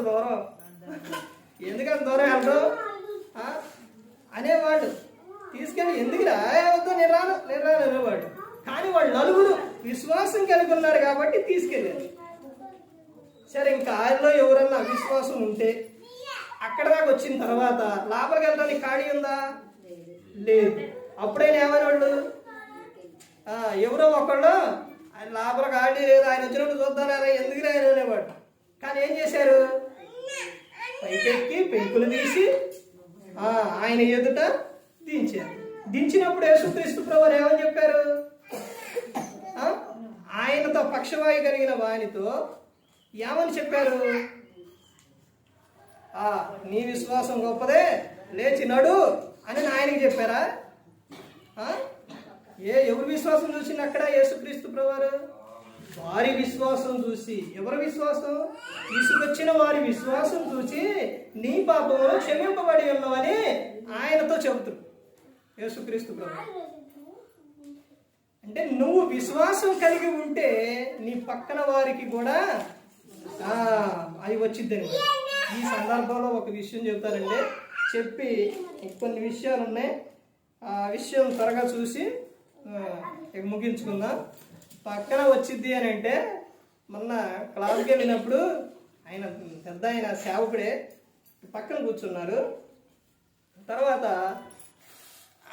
దూరం వెళ్తాం అనేవాళ్ళు. తీసుకెళ్ళి ఎందుకురా వద్దు నేను రాను అనేవాడు. కానీ వాళ్ళు 4 విశ్వాసం కలిగి ఉన్నారు కాబట్టి తీసుకెళ్ళారు. సరే, ఇంకా ఆయనలో ఎవరన్నా విశ్వాసం ఉంటే అక్కడ దాకా వచ్చిన తర్వాత లోపలికి వెళ్ళడానికి ఖాళీ ఉందా? లేదు. అప్పుడైనా ఏమనేవాళ్ళు? ఎవరో ఒకళ్ళు ఆయన లోపల ఖాళీ లేదు, ఆయన వచ్చినప్పుడు చూద్దాం లేదా ఎందుకు ఆయన అనేవాడు. కానీ ఏం చేశారు? పైకెక్కి పెంకులు తీసి ఆయన ఎదుట దించారు. దించినప్పుడు యేసుక్రీస్తు ప్రభువు ఏమని చెప్పారు? ఆయనతో పక్షవాయు కలిగిన వానితో ఏమని చెప్పారు? నీ విశ్వాసం గొప్పదే, లేచి నడు అని ఆయనకి చెప్పారా? ఎవరి విశ్వాసం చూసింది అక్కడ యేసుక్రీస్తు ప్రభువారు? వారి విశ్వాసం చూసి. ఎవరి విశ్వాసం? తీసుకొచ్చిన వారి విశ్వాసం చూసి నీ పాపంలో క్షమింపబడి ఉన్నావని ఆయనతో చెబుతారు యేసుక్రీస్తు ప్రభువారు. అంటే నువ్వు విశ్వాసం కలిగి ఉంటే నీ పక్కన వారికి కూడా అది వచ్చిద్దని. ఈ సందర్భంలో ఒక విషయం చెబుతానండి, చెప్పి కొన్ని విషయాలు ఉన్నాయి. ఆ విషయం త్వరగా చూసి ముగించుకుందాం. పక్కన వచ్చిద్ది అని అంటే మొన్న క్లాస్కి వెళ్ళినప్పుడు ఆయన పెద్ద ఆయన సేవకుడే పక్కన కూర్చున్నారు. తర్వాత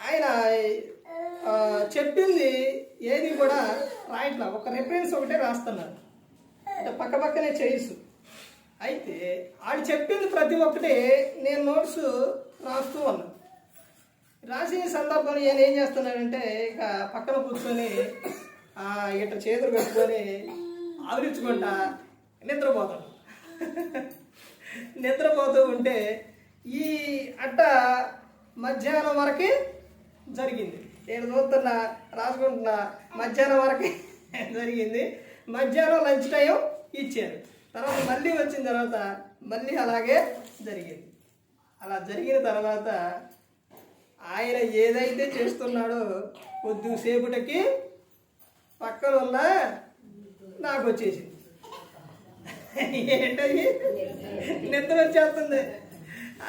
ఆయన చెప్పింది ఏది కూడా రాయట్లా, ఒక రెఫరెన్స్ ఒకటే రాస్తున్నారు. అంటే పక్క పక్కనే చేయిసు. అయితే ఆడు చెప్పింది ప్రతి ఒక్కటి నేను నోట్స్ రాస్తూ ఉన్నాను. రాసిన సందర్భంలో నేను ఏం చేస్తున్నానంటే ఇక పక్కన కూర్చొని ఇట్లా చేతులు పెట్టుకొని ఆవరించుకుంటా నిద్రపోతాను. నిద్రపోతూ ఉంటే ఈ అట్ట మధ్యాహ్నం వరకే జరిగింది. నేను చూస్తున్నా, రాసుకుంటున్నా, మధ్యాహ్నం వరకే జరిగింది. మధ్యాహ్నం లంచ్ టైం ఇచ్చారు. తర్వాత మళ్ళీ వచ్చిన తర్వాత మళ్ళీ అలాగే జరిగింది. అలా జరిగిన తర్వాత ఆయన ఏదైతే చేస్తున్నాడో కొద్దిసేపటికి పక్కన ఉన్న నాకు వచ్చేసింది. ఏంటది? నిద్ర వచ్చేస్తుంది.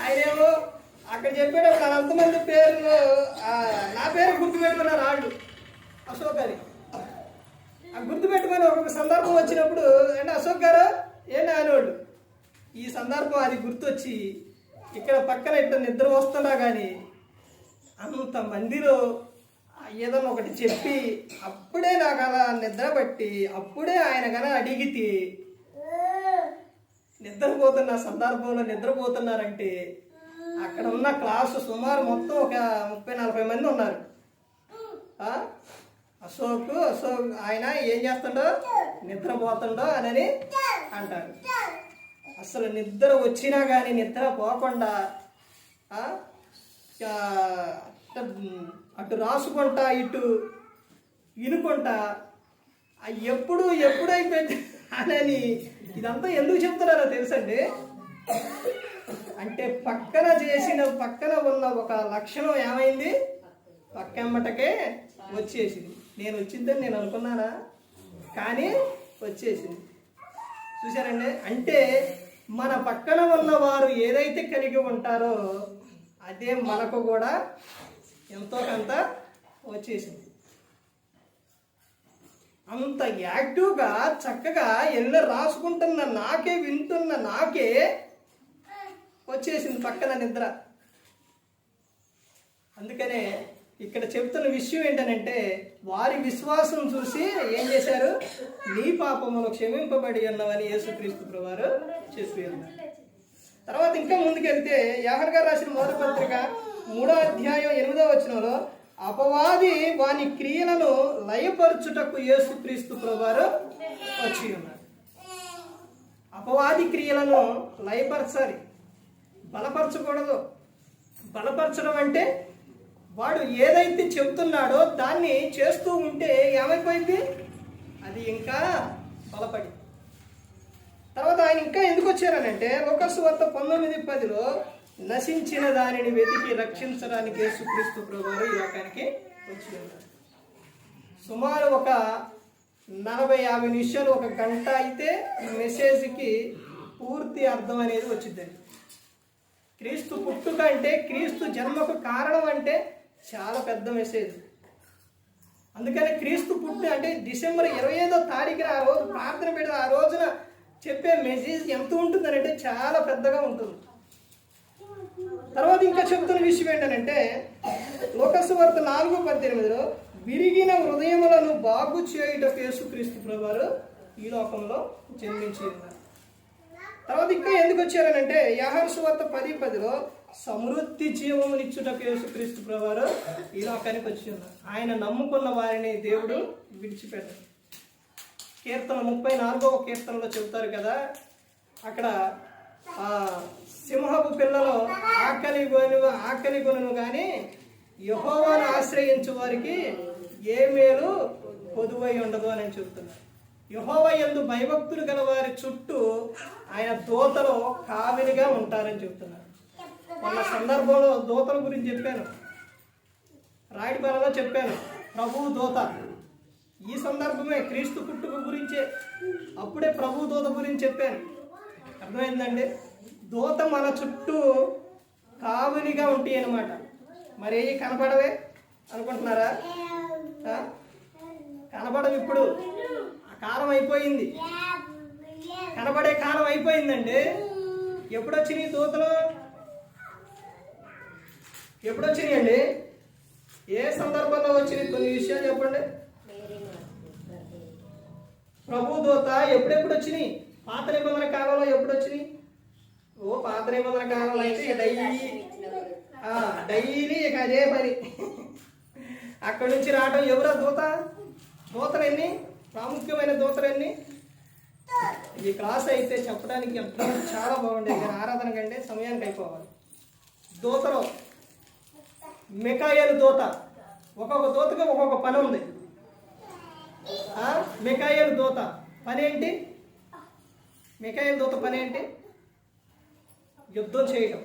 ఆయనేమో అక్కడ చెప్పేటప్పుడు అంతమంది పేర్లు నా పేరు గుర్తుపెట్టుకున్నారు వాళ్ళు, అశోక్ అని. ఆ గుర్తుపెట్టుకొని ఒక్కొక్క సందర్భం వచ్చినప్పుడు అంటే అశోక్ గారు ఏంటి అనేవాళ్ళు. ఈ సందర్భం అది గుర్తొచ్చి ఇక్కడ పక్కన ఇట్లా నిద్ర వస్తున్నా కానీ అంతమందిలో ఏదన్నా ఒకటి చెప్పి అప్పుడే నాకు అలా నిద్ర పట్టి అప్పుడే ఆయన కన్నా అడిగితే నిద్రపోతున్న సందర్భంలో నిద్రపోతున్నారంటే అక్కడ ఉన్న క్లాసు సుమారు మొత్తం ఒక 30-40 మంది ఉన్నారు. అశోక్ ఆయన ఏం చేస్తుండో నిద్రపోతుండో అని అంటారు. అసలు నిద్ర వచ్చినా కానీ నిద్ర పోకుండా అటు రాసుకుంటా ఇటు వినుకుంటా ఎప్పుడైపోయింది అని ఇదంతా ఎందుకు చెప్తున్నారో తెలుసండి. అంటే పక్కన ఉన్న ఒక లక్షణం ఏమైంది, పక్కెమ్మటకే వచ్చేసింది. నేను వచ్చిందని నేను అనుకున్నానా, కానీ వచ్చేసింది. చూసారండి, అంటే మన పక్కన ఉన్న వారు ఏదైతే కలిగి ఉంటారో అదే మనకు కూడా ఎంతో కొంత వచ్చేసింది. అంత యాక్టివ్గా చక్కగా ఎల్ల రాసుకుంటున్న నాకే, వింటున్న నాకే వచ్చేసింది పక్కన నిద్ర. అందుకనే ఇక్కడ చెప్తున్న విషయం ఏంటనంటే వారి విశ్వాసం చూసి ఏం చేశారు, నీ పాపములు క్షమింపబడి ఉన్నవని యేసుక్రీస్తు ప్రభువారు చెప్పి ఉన్నారు. తర్వాత ఇంకా ముందుకెళ్తే యోహాను గారు రాసిన మొదటి పత్రిక 3వ అధ్యాయం 8వ వచనంలో అపవాది వాని క్రియలను లయపరచుటకు యేసుక్రీస్తు ప్రభువారు వచ్చి ఉన్నారు. అపవాది క్రియలను లయపరచాలి, బలపరచకూడదు. బలపరచడం అంటే వాడు ఏదైతే చెబుతున్నాడో దాన్ని చేస్తూ ఉంటే ఏమైపోయింది, అది ఇంకా బలపడి. తర్వాత ఆయన ఇంకా ఎందుకు వచ్చారనంటే లూకాసు వార్త 19:10లో నశించిన దానిని వెతికి రక్షించడానికి యేసుక్రీస్తు ప్రభువారు ఈ లోకానికి వచ్చి ఉన్నారు. సుమారు ఒక 40-50 నిమిషాలు, ఒక గంట అయితే మెసేజ్కి పూర్తి అర్థం అనేది వచ్చిందండి. క్రీస్తు పుట్టుక అంటే, క్రీస్తు జన్మకు కారణం అంటే చాలా పెద్ద మెసేజ్. అందుకని క్రీస్తు పుట్టు అంటే డిసెంబర్ 25వ తారీఖున ఆ రోజు ప్రార్థన పెడితే ఆ రోజున చెప్పే మెసేజ్ ఎంత ఉంటుందనంటే చాలా పెద్దగా ఉంటుంది. తర్వాత ఇంకా చెబుతున్న విషయం ఏంటంటే లూకాసు వార్త 4:18లో విరిగిన హృదయములను బాగు చేయుటకు యేసుక్రీస్తు ప్రభువారు ఈ లోకంలో జన్మించి ఉన్నారు. తర్వాత ఇంకా ఎందుకు వచ్చారనంటే యోహాను సువార్త 10:10లో సమృద్ధి జీవమునిచ్చుటకు యేసుక్రీస్తు ప్రభువారు ఈ లోకానికి వచ్చి ఉన్నారు. ఆయన నమ్ముకున్న వారిని దేవుడు విడిచిపెట్టారు. కీర్తన 34వ కీర్తనలో చెబుతారు కదా, అక్కడ సింహపు పిల్లలు ఆకలి కొనును కానీ యెహోవాను ఆశ్రయించు వారికి ఏ మేలు పొదువై ఉండదు అని చెబుతున్నారు. యెహోవా యందు భయభక్తులు గల వారి చుట్టూ ఆయన దూతలు కావిలిగా ఉంటారని చెబుతున్నారు. మొన్న సందర్భంలో దూతల గురించి చెప్పాను, రాయడిపాలలో చెప్పాను, ప్రభువు దూత. ఈ సందర్భమే క్రీస్తు పుట్టుక గురించే, అప్పుడే ప్రభు దూత గురించి చెప్పాను. అర్థమైందండి, దూత మన చుట్టూ కావిలిగా ఉంటాయి అన్నమాట. మరి కనపడవే అనుకుంటున్నారా? కనపడవు. ఇప్పుడు ఆ కాలం అయిపోయింది, కనబడే కాలం అయిపోయిందండి. ఎప్పుడొచ్చినాయి దూతలు? ఎప్పుడొచ్చినాయండి? ఏ సందర్భంలో వచ్చినాయి? కొన్ని విషయాలు చెప్పండి. ప్రభు దూత ఎప్పుడెప్పుడు వచ్చినాయి? పాత నిబంధన కాలంలో ఎప్పుడు వచ్చినాయి? పాత నిబంధన కాలంలో అయితే డైలీ ఇక అదే పని. అక్కడి నుంచి రావడం ఎవరా దూతలు ఎన్ని? ప్రాముఖ్యమైన దూతలు ఎన్ని? ఈ క్లాస్ అయితే చెప్పడానికి ఎంతో చాలా బాగుండేది, కానీ ఆరాధన కంటే సమయానికి అయిపోవాలి. దూతలు మికాయేలు దూత, ఒక్కొక్క దూతకి ఒక్కొక్క పని ఉంది. మికాయేలు దూత పని ఏంటి? మికాయేలు దూత పని ఏంటి? యుద్ధం చేయటం.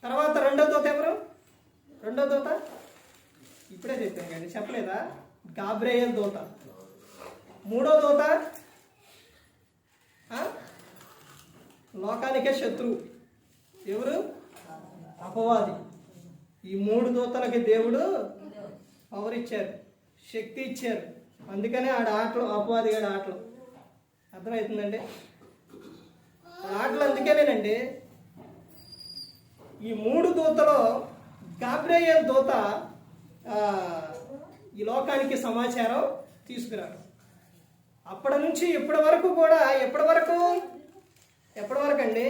తర్వాత రెండో దూత ఎవరు? రెండో దూత ఇప్పుడే చెప్పాను కానీ చెప్పలేదా? గాబ్రియేల్ దూత. మూడో దూత లోకానికే శత్రువు ఎవరు? అపవాది. ఈ మూడు దూతలకి దేవుడు పవర్ ఇచ్చారు, శక్తి ఇచ్చారు. అందుకనే ఆడ ఆటలు, అపవాది గారి ఆటలు. అర్థమవుతుందండి? ఆటలు అందుకేనేనండి. ఈ మూడు దూతలో గాబ్రియేల్ దూత ఈ లోకానికి సమాచారం తీసుకురాడు. అప్పటి నుంచి ఇప్పటి వరకు కూడా ఎప్పటి వరకు అండి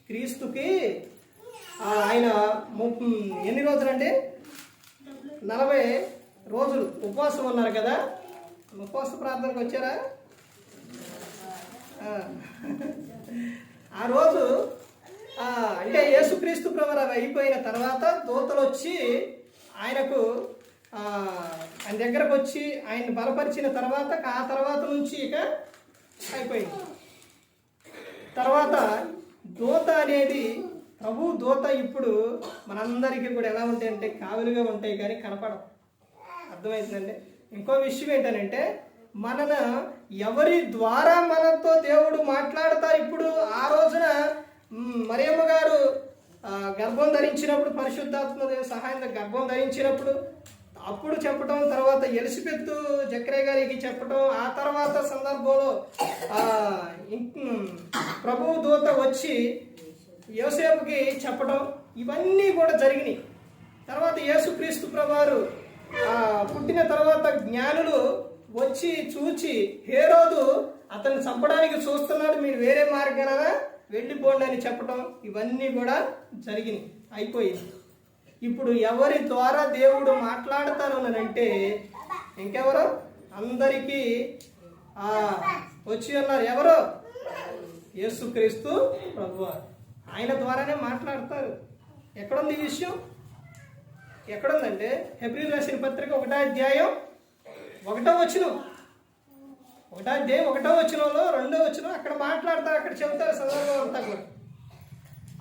క్రీస్తుకి ఆయన ఎన్ని రోజులండి? 40 రోజులు ఉపవాసం ఉన్నారు కదా. ఉపవాస ప్రార్థనకు వచ్చారా? ఆ రోజు అంటే యేసుక్రీస్తు ప్రభువు అయిపోయిన తర్వాత దూతలు వచ్చి ఆయనకు ఆయన దగ్గరకు వచ్చి ఆయన్ని బలపరిచిన తర్వాత ఆ తర్వాత నుంచి ఇక అయిపోయింది. తర్వాత దూత అనేది ప్రభు దూత ఇప్పుడు మనందరికీ కూడా ఎలా ఉంటాయంటే కావలిగా ఉంటాయి కానీ కనపడవు. అర్థమవుతుందండి? ఇంకో విషయం ఏంటంటే ఎవరి ద్వారా మనతో దేవుడు మాట్లాడతారు. ఇప్పుడు ఆ రోజున మరియమ్మ గారు గర్భం ధరించినప్పుడు, పరిశుద్ధాత్మ సహాయంతో గర్భం ధరించినప్పుడు అప్పుడు చెప్పటం, తర్వాత ఎలిజబెత్ జకరియా గారికి చెప్పటం, ఆ తర్వాత సందర్భంలో ప్రభువు దూత వచ్చి యోసేపుకి చెప్పటం, ఇవన్నీ కూడా జరిగినాయి. తర్వాత యేసుక్రీస్తు ప్రభువారు పుట్టిన తర్వాత జ్ఞానులు వచ్చి చూచి హేరోదు అతన్ని చంపడానికి చూస్తున్నాడు, మీరు వేరే మార్గాన వెళ్ళిపోండి అని చెప్పటం, ఇవన్నీ కూడా జరిగినాయి, అయిపోయింది. ఇప్పుడు ఎవరి ద్వారా దేవుడు మాట్లాడతాను అని అంటే ఇంకెవరో అందరికీ వచ్చి ఉన్నారు. ఎవరో? యేసుక్రీస్తు ప్రభువారు. ఆయన ద్వారానే మాట్లాడతారు. ఎక్కడుంది ఈ విషయం? ఎక్కడుందంటే హెబ్రీయులకు రాసిన పత్రిక 1వ అధ్యాయం 1వ వచనం, 1వ అధ్యాయం 1వ వచనంలో 2వ వచనం అక్కడ మాట్లాడతారు. అక్కడ చెబుతారు సందర్భం అంతా కూడా.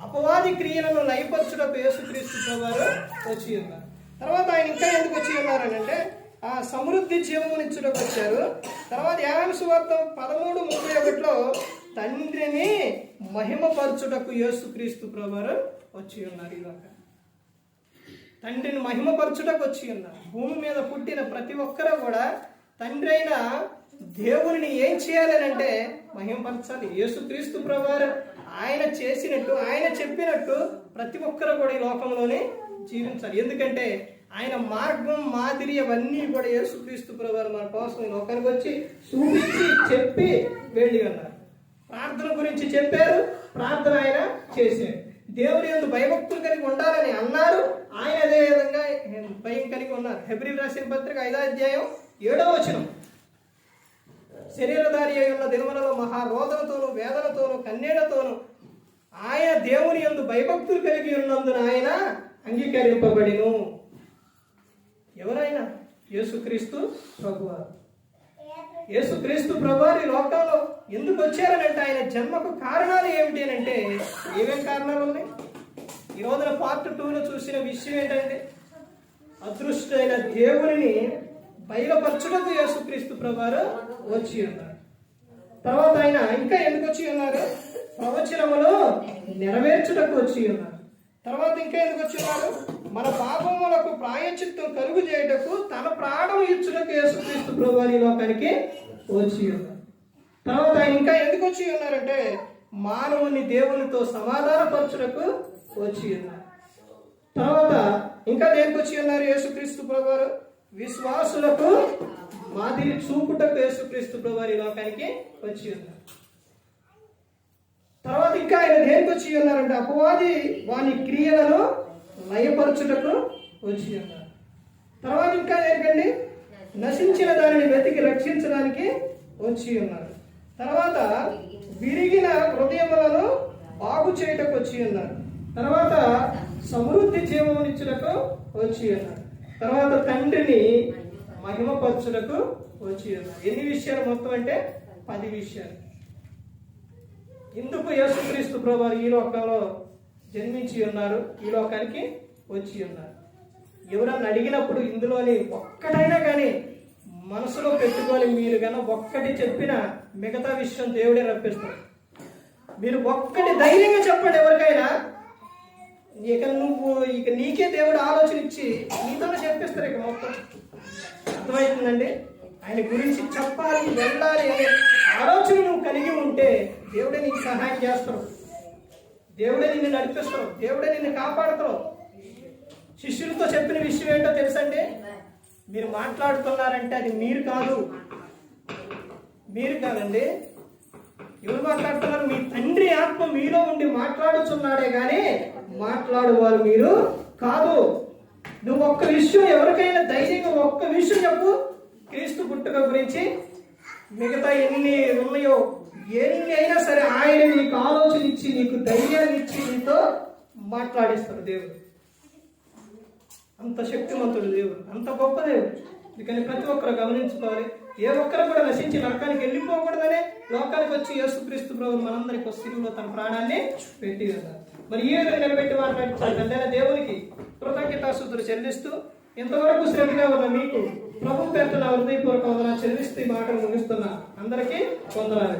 అపవాది క్రియలను లయపరచుటకు యేసుక్రీస్తు ప్రభువారు వచ్చి ఉన్నారు. తర్వాత ఆయన ఇంకా ఎందుకు వచ్చి ఉన్నారని అంటే సమృద్ధి జీవమునిచ్చుటకు వచ్చారు. తర్వాత యోహాను సువార్త 13:31లో తండ్రిని మహిమపరచుటకు యేసుక్రీస్తు ప్రభువారు వచ్చి ఉన్నారు. ఇలాగ తండ్రిని మహిమపరచుటకు వచ్చి ఉన్నారు. భూమి మీద పుట్టిన ప్రతి ఒక్కరూ కూడా తండ్రి అయిన దేవుని ఏం చేయాలని అంటే మహిమపరచాలి. యేసుక్రీస్తు ప్రభువారు ఆయన చేసినట్టు, ఆయన చెప్పినట్టు ప్రతి ఒక్కరు కూడా ఈ లోకంలోనే జీవించాలి. ఎందుకంటే ఆయన మార్గం, మాదిరి అవన్నీ కూడా యేసుక్రీస్తు ప్రభువారు మన కోసం ఈ లోకానికి వచ్చి చూపించి చెప్పి వెళ్ళి ఉన్నారు. ప్రార్థన గురించి చెప్పారు, ప్రార్థన ఆయన చేశారు. దేవుని యందు భయభక్తులు కలిగి ఉండాలని అన్నారు, ఆయన అదే విధంగా భయం కలిగి ఉన్నారు. హెబ్రీయులకు రాసిన పత్రిక 5వ అధ్యాయం 7వ వచనం, శరీరధారి అయి ఉన్న దినములలో మహారోదనతోనూ వేదనతోనూ కన్నీళ్లతోనూ ఆయన దేవుని యందు భయభక్తులు కలిగి ఉన్నందున ఆయన అంగీకరింపబడిను. ఎవరైనా? యేసుక్రీస్తు ప్రభువారు. యేసుక్రీస్తు ప్రభువారు ఈ లోకంలో ఎందుకు వచ్చారనంటే ఆయన జన్మకు కారణాలు ఏమిటి అని అంటే ఏమేం కారణాలు ఉన్నాయి? ఈ రోజున పార్ట్ 2లో చూసిన విషయం ఏంటంటే అదృష్టమైన దేవుని బయలుపరచుటకు యేసుక్రీస్తు ప్రభువారు వచ్చి ఉన్నారు. తర్వాత ఆయన ఇంకా ఎందుకు వచ్చి ఉన్నారు? ప్రవచనములు నెరవేర్చుటకు వచ్చి ఉన్నారు. తర్వాత ఇంకా ఎందుకు వచ్చి ఉన్నారు? మన పాపములకు ప్రాయశ్చిత్తం కలుగు చేయుటకు తన ప్రాణం ఇచ్చుటకు యేసుక్రీస్తు ప్రభువారు ఈ లోకానికి వచ్చి ఉన్నారు. తర్వాత ఆయన ఇంకా ఎందుకు వచ్చి ఉన్నారంటే మానవుని దేవునితో సమాధానపరచుటకు వచ్చి ఉన్నారు. తర్వాత ఇంకా దేనికి వచ్చి ఉన్నారు యేసుక్రీస్తు ప్రభువారు? విశ్వాసులకు మాదిరి చూపుటకు యేసుక్రీస్తు ప్రభువారు ఈ లోకానికి వచ్చి ఉన్నారు. తర్వాత ఇంకా ఆయన దేనికి వచ్చి ఉన్నారంటే అపవాది వాని క్రియలను లయపరచుటకు వచ్చి ఉన్నారు. తర్వాత ఇంకా ఏంటండి? నశించిన దానిని వెతికి రక్షించడానికి వచ్చి ఉన్నారు. తర్వాత విరిగిన హృదయములను బాగు చేయుటకు వచ్చి ఉన్నారు. తర్వాత సమృద్ధి జీవమునిచ్చుటకు వచ్చి ఉన్నారు. తర్వాత తండ్రిని మహిమపరచుటకు వచ్చి ఉన్నారు. ఎన్ని విషయాలు మొత్తం అంటే 10 విషయాలు. ఇందుకు యేసుక్రీస్తు ప్రభువారు ఈ లోకంలో జన్మించి ఉన్నారు, ఈ లోకానికి వచ్చి ఉన్నారు. ఎవరన్నా అడిగినప్పుడు ఇందులోని ఒక్కటైనా కానీ మనసులో పెట్టుకొని మీరు కన్నా ఒక్కటి చెప్పినా మిగతా విషయం దేవుడే రప్పిస్తాడు. మీరు ఒక్కటి ధైర్యంగా చెప్పండి ఎవరికైనా, ఇక నీకే దేవుడు ఆలోచన ఇచ్చి నీతోనే చెప్పిస్తారు. ఇక మొత్తం అర్థమవుతుందండి. ఆయన గురించి చెప్పాలి, వెళ్ళాలి అనే ఆలోచన నువ్వు కలిగి ఉంటే దేవుడే నీకు సహాయం చేస్తాడు, దేవుడే నిన్ను నడిపిస్తాడు, దేవుడే నిన్ను కాపాడుతాడు. శిష్యులతో చెప్పిన విషయం ఏంటో తెలుసండి, మీరు మాట్లాడుతున్నారంటే అది మీరు కాదండి. ఎవరు మాట్లాడుతున్నారు? మీ తండ్రి ఆత్మ మీలో ఉండి మాట్లాడుతున్నాడే కానీ మాట్లాడువారు మీరు కాదు. నువ్వు ఒక్క విషయం ఎవరికైనా ధైర్యంగా ఒక్క విషయం చెప్పు, క్రీస్తు పుట్టుక గురించి. మిగతా ఎన్ని ఉన్నాయో ఎన్ని అయినా సరే ఆయన నీకు ఆలోచన ఇచ్చి నీకు ధైర్యాన్ని ఇచ్చి నీతో మాట్లాడిస్తాడు దేవుడు. అంత శక్తిమంతుడు దేవుడు, అంత గొప్ప దేవుడు. అందుకని ప్రతి ఒక్కరు గమనించుకోవాలి. ఏ ఒక్కరు కూడా నశించి నరకానికి వెళ్ళిపోకూడదనే లోకానికి వచ్చి యేసుక్రీస్తు ప్రభువు మనందరికి సిలువలో తన ప్రాణాన్ని పెట్టి ఉన్నారు. మరి ఈ విధంగా నిలబెట్టి మాట్లాడుతున్న దేవునికి కృతజ్ఞతాస్తుతులు చెల్లిస్తూ, ఇంతవరకు శ్రద్ధగా ఉన్న మీకు ప్రభు పేరుతో నా హృదయపూర్వక వందనాలు చెల్లిస్తూ ఈ మాటలు ముగిస్తున్నా. అందరికీ వందనాలు.